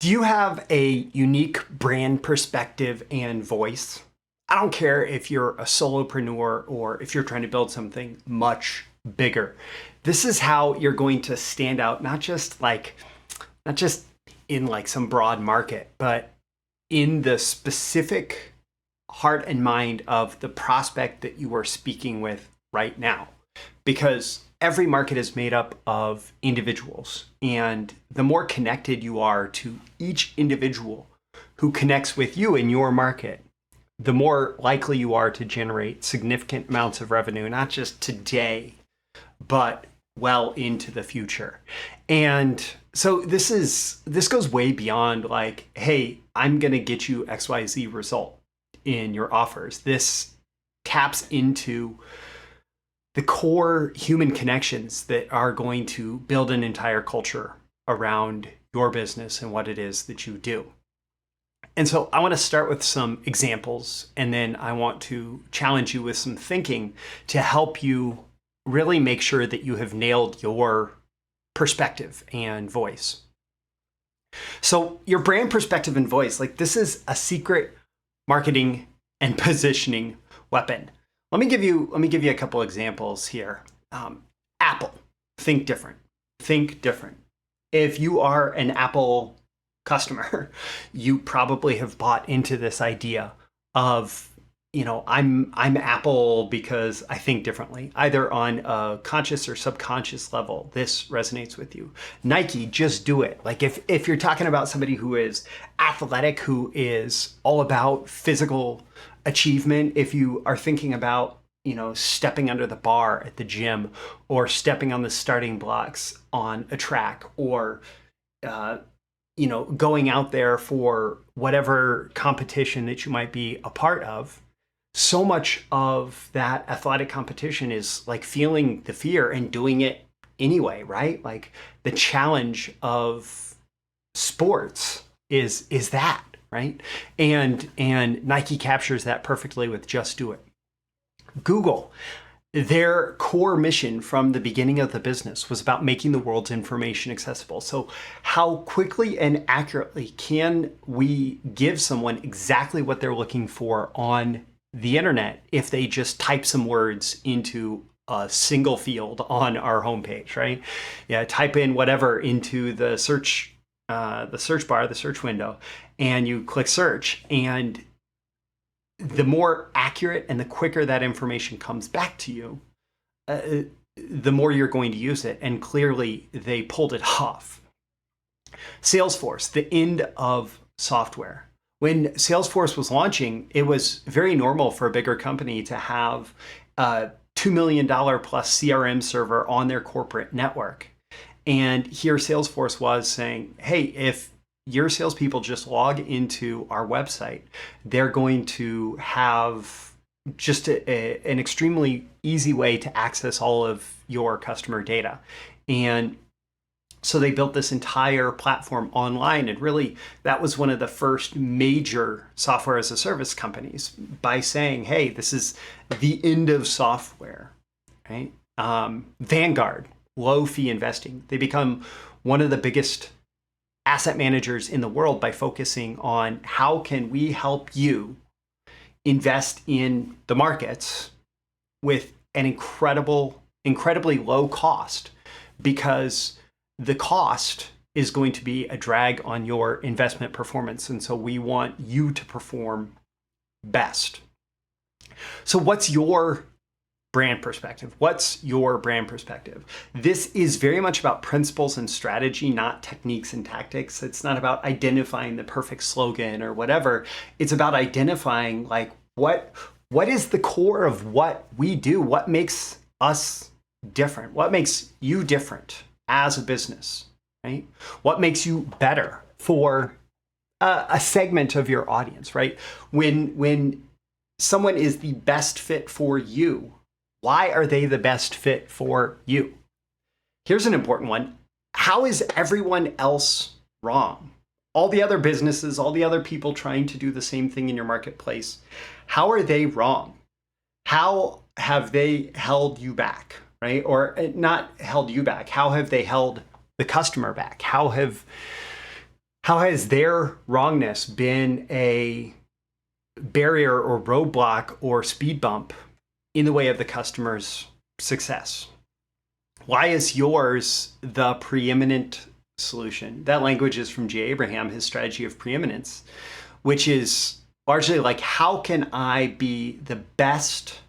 Do you have a unique brand perspective and voice? I don't care if you're a solopreneur or if you're trying to build something much bigger. This is how you're going to stand out, not just in like some broad market, but in the specific heart and mind of the prospect that you are speaking with right now. Because every market is made up of individuals, and the more connected you are to each individual who connects with you in your market, the more likely you are to generate significant amounts of revenue, not just today, but well into the future. And so this goes way beyond like, hey, I'm going to get you XYZ result in your offers. This taps into the core human connections that are going to build an entire culture around your business and what it is that you do. And so I want to start with some examples, and then I want to challenge you with some thinking to help you really make sure that you have nailed your perspective and voice. So your brand perspective and voice, like this is a secret marketing and positioning weapon. Let me give you a couple examples here. Apple, think different. Think different. If you are an Apple customer, you probably have bought into this idea of, I'm Apple because I think differently, either on a conscious or subconscious level. This resonates with you. Nike, just do it. Like if you're talking about somebody who is athletic, who is all about physical achievement, if you are thinking about, stepping under the bar at the gym or stepping on the starting blocks on a track or, going out there for whatever competition that you might be a part of, so much of that athletic competition is like feeling the fear and doing it anyway, right? Like the challenge of sports is that, right? And Nike captures that perfectly with Just Do It. Google, their core mission from the beginning of the business was about making the world's information accessible. So how quickly and accurately can we give someone exactly what they're looking for on the internet if they just type some words into a single field on our homepage, right? Yeah, type in whatever into the search bar, the search window, and you click search, and the more accurate and the quicker that information comes back to you, the more you're going to use it. And clearly they pulled it off. Salesforce, the end of software. When Salesforce was launching, it was very normal for a bigger company to have a $2 million plus CRM server on their corporate network. And here Salesforce was saying, hey, if your salespeople just log into our website, they're going to have just an extremely easy way to access all of your customer data. And so they built this entire platform online. And really, that was one of the first major software as a service companies by saying, hey, this is the end of software, right? Vanguard, low fee investing. They become one of the biggest asset managers in the world by focusing on how can we help you invest in the markets with an incredibly low cost, because the cost is going to be a drag on your investment performance. And so we want you to perform best. So what's your brand perspective? What's your brand perspective? This is very much about principles and strategy, not techniques and tactics. It's not about identifying the perfect slogan or whatever. It's about identifying like what is the core of what we do? What makes us different? What makes you different as a business, right? What makes you better for a segment of your audience, right? When someone is the best fit for you, why are they the best fit for you? Here's an important one. How is everyone else wrong? All the other businesses, all the other people trying to do the same thing in your marketplace, how are they wrong? How have they held you back, right? Or not held you back. How have they held the customer back? How have How has their wrongness been a barrier or roadblock or speed bump in the way of the customer's success? Why is yours the preeminent solution? That language is from Jay Abraham, his strategy of preeminence, which is largely like, how can I be the best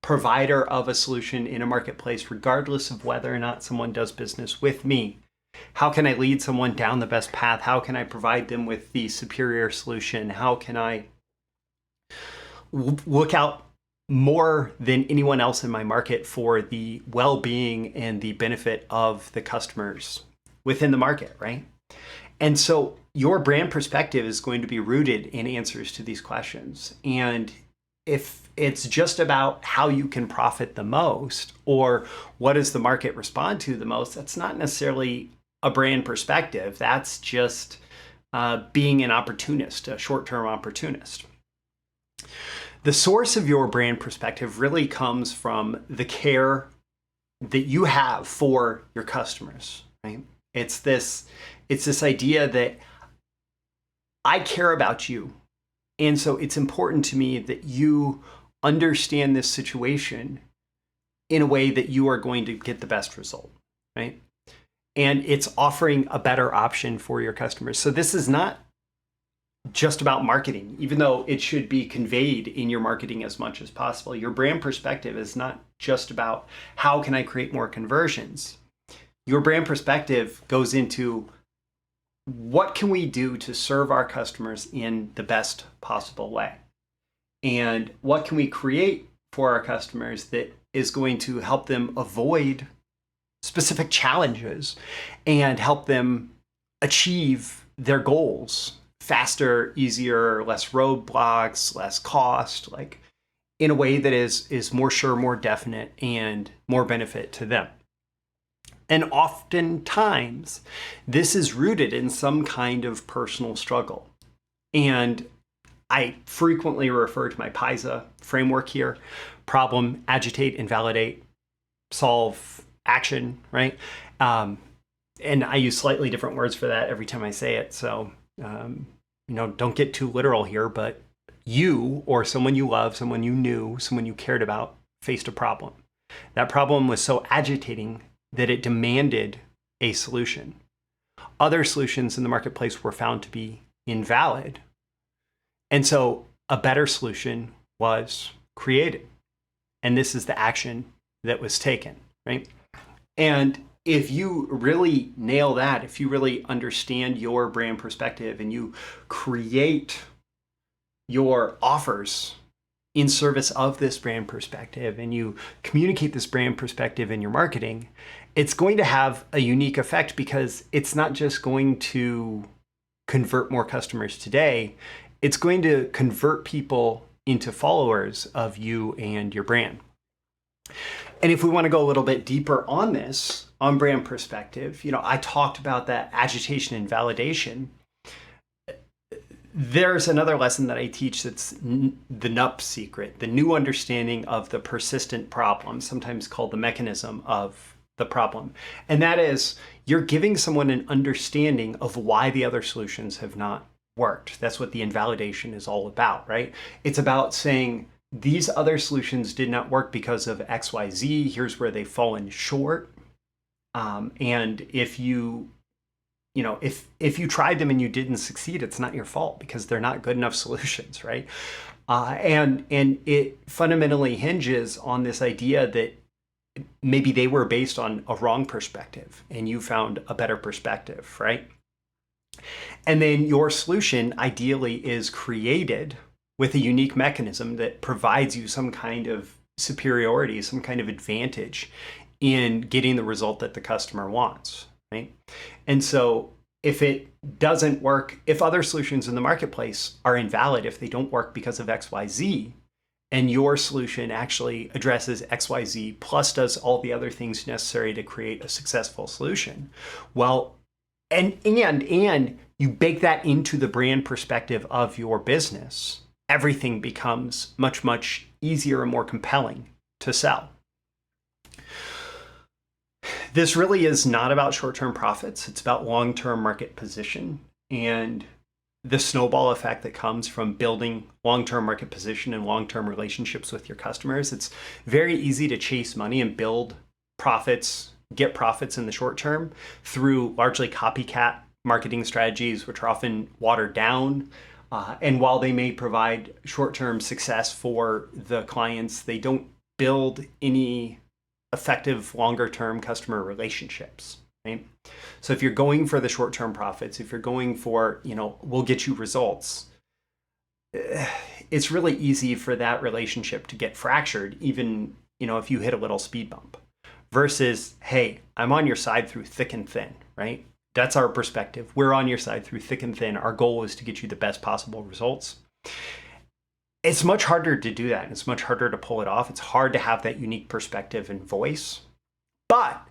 provider of a solution in a marketplace, regardless of whether or not someone does business with me? How can I lead someone down the best path? How can I provide them with the superior solution? How can I look out more than anyone else in my market for the well-being and the benefit of the customers within the market, right? And so your brand perspective is going to be rooted in answers to these questions. And if it's just about how you can profit the most or what does the market respond to the most, that's not necessarily a brand perspective. That's just being an opportunist, a short-term opportunist. The source of your brand perspective really comes from the care that you have for your customers, right? It's this idea that I care about you. And so it's important to me that you understand this situation in a way that you are going to get the best result, right? And it's offering a better option for your customers. So this is not just about marketing, even though it should be conveyed in your marketing as much as possible. Your brand perspective is not just about how can I create more conversions. Your brand perspective goes into what can we do to serve our customers in the best possible way? And what can we create for our customers that is going to help them avoid specific challenges and help them achieve their goals faster, easier, less roadblocks, less cost, like in a way that is more sure, more definite, and more benefit to them. And oftentimes, this is rooted in some kind of personal struggle. And I frequently refer to my PISA framework here: problem, agitate, invalidate, solve, action, right? And I use slightly different words for that every time I say it. So, don't get too literal here, but you or someone you love, someone you knew, someone you cared about faced a problem. That problem was so agitating that it demanded a solution. Other solutions in the marketplace were found to be invalid. And so a better solution was created. And this is the action that was taken, right? And if you really nail that, if you really understand your brand perspective and you create your offers in service of this brand perspective and you communicate this brand perspective in your marketing, it's going to have a unique effect, because it's not just going to convert more customers today, it's going to convert people into followers of you and your brand. And if we want to go a little bit deeper on this, on brand perspective, I talked about that agitation and validation. There's another lesson that I teach that's the NUP secret, the new understanding of the persistent problem, sometimes called the mechanism of the problem. And that is, you're giving someone an understanding of why the other solutions have not worked. That's what the invalidation is all about, right? It's about saying, these other solutions did not work because of XYZ. Here's where they've fallen short. And if you tried them and you didn't succeed, it's not your fault, because they're not good enough solutions, right? And it fundamentally hinges on this idea that maybe they were based on a wrong perspective and you found a better perspective, right? And then your solution ideally is created with a unique mechanism that provides you some kind of superiority, some kind of advantage in getting the result that the customer wants, right? And so if it doesn't work, if other solutions in the marketplace are invalid, if they don't work because of XYZ, and your solution actually addresses XYZ plus does all the other things necessary to create a successful solution, well, and you bake that into the brand perspective of your business, everything becomes much, much easier and more compelling to sell. This really is not about short-term profits. It's about long-term market position. and the snowball effect that comes from building long-term market position and long-term relationships with your customers. It's very easy to chase money and build profits, get profits in the short term through largely copycat marketing strategies, which are often watered down. And while they may provide short-term success for the clients, they don't build any effective longer-term customer relationships, right? So if you're going for the short-term profits, if you're going for, we'll get you results, it's really easy for that relationship to get fractured, even, if you hit a little speed bump. Versus, hey, I'm on your side through thick and thin, right? That's our perspective. We're on your side through thick and thin. Our goal is to get you the best possible results. It's much harder to do that. It's much harder to pull it off. It's hard to have that unique perspective and voice. But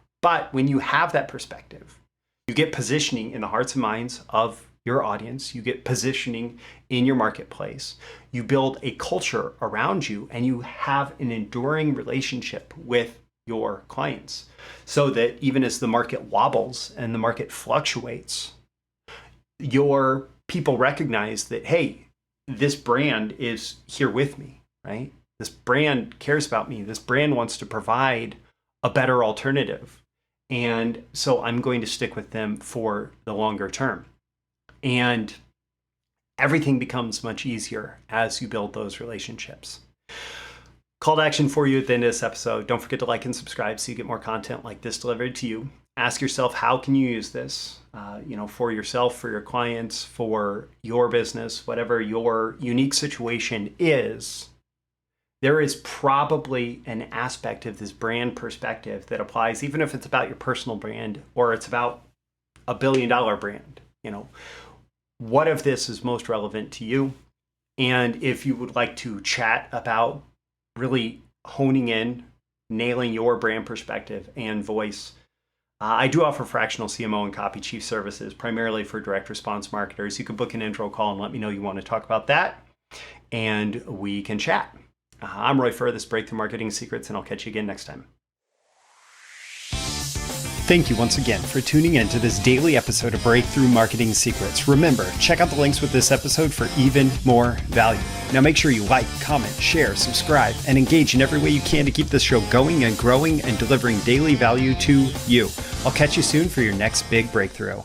when you have that perspective, you get positioning in the hearts and minds of your audience. You get positioning in your marketplace. You build a culture around you, and you have an enduring relationship with your clients, so that even as the market wobbles and the market fluctuates, your people recognize that, hey, this brand is here with me, right? This brand cares about me. This brand wants to provide a better alternative. And so I'm going to stick with them for the longer term. And everything becomes much easier as you build those relationships. Call to action for you at the end of this episode. Don't forget to like and subscribe so you get more content like this delivered to you. Ask yourself, how can you use this, for yourself, for your clients, for your business, whatever your unique situation is. There is probably an aspect of this brand perspective that applies, even if it's about your personal brand or it's about $1 billion brand. What of this is most relevant to you? And if you would like to chat about really honing in, nailing your brand perspective and voice, I do offer fractional CMO and copy chief services, primarily for direct response marketers. You can book an intro call and let me know you want to talk about that, and we can chat. I'm Roy Furr, this Breakthrough Marketing Secrets, and I'll catch you again next time. Thank you once again for tuning in to this daily episode of Breakthrough Marketing Secrets. Remember, check out the links with this episode for even more value. Now make sure you like, comment, share, subscribe, and engage in every way you can to keep this show going and growing and delivering daily value to you. I'll catch you soon for your next big breakthrough.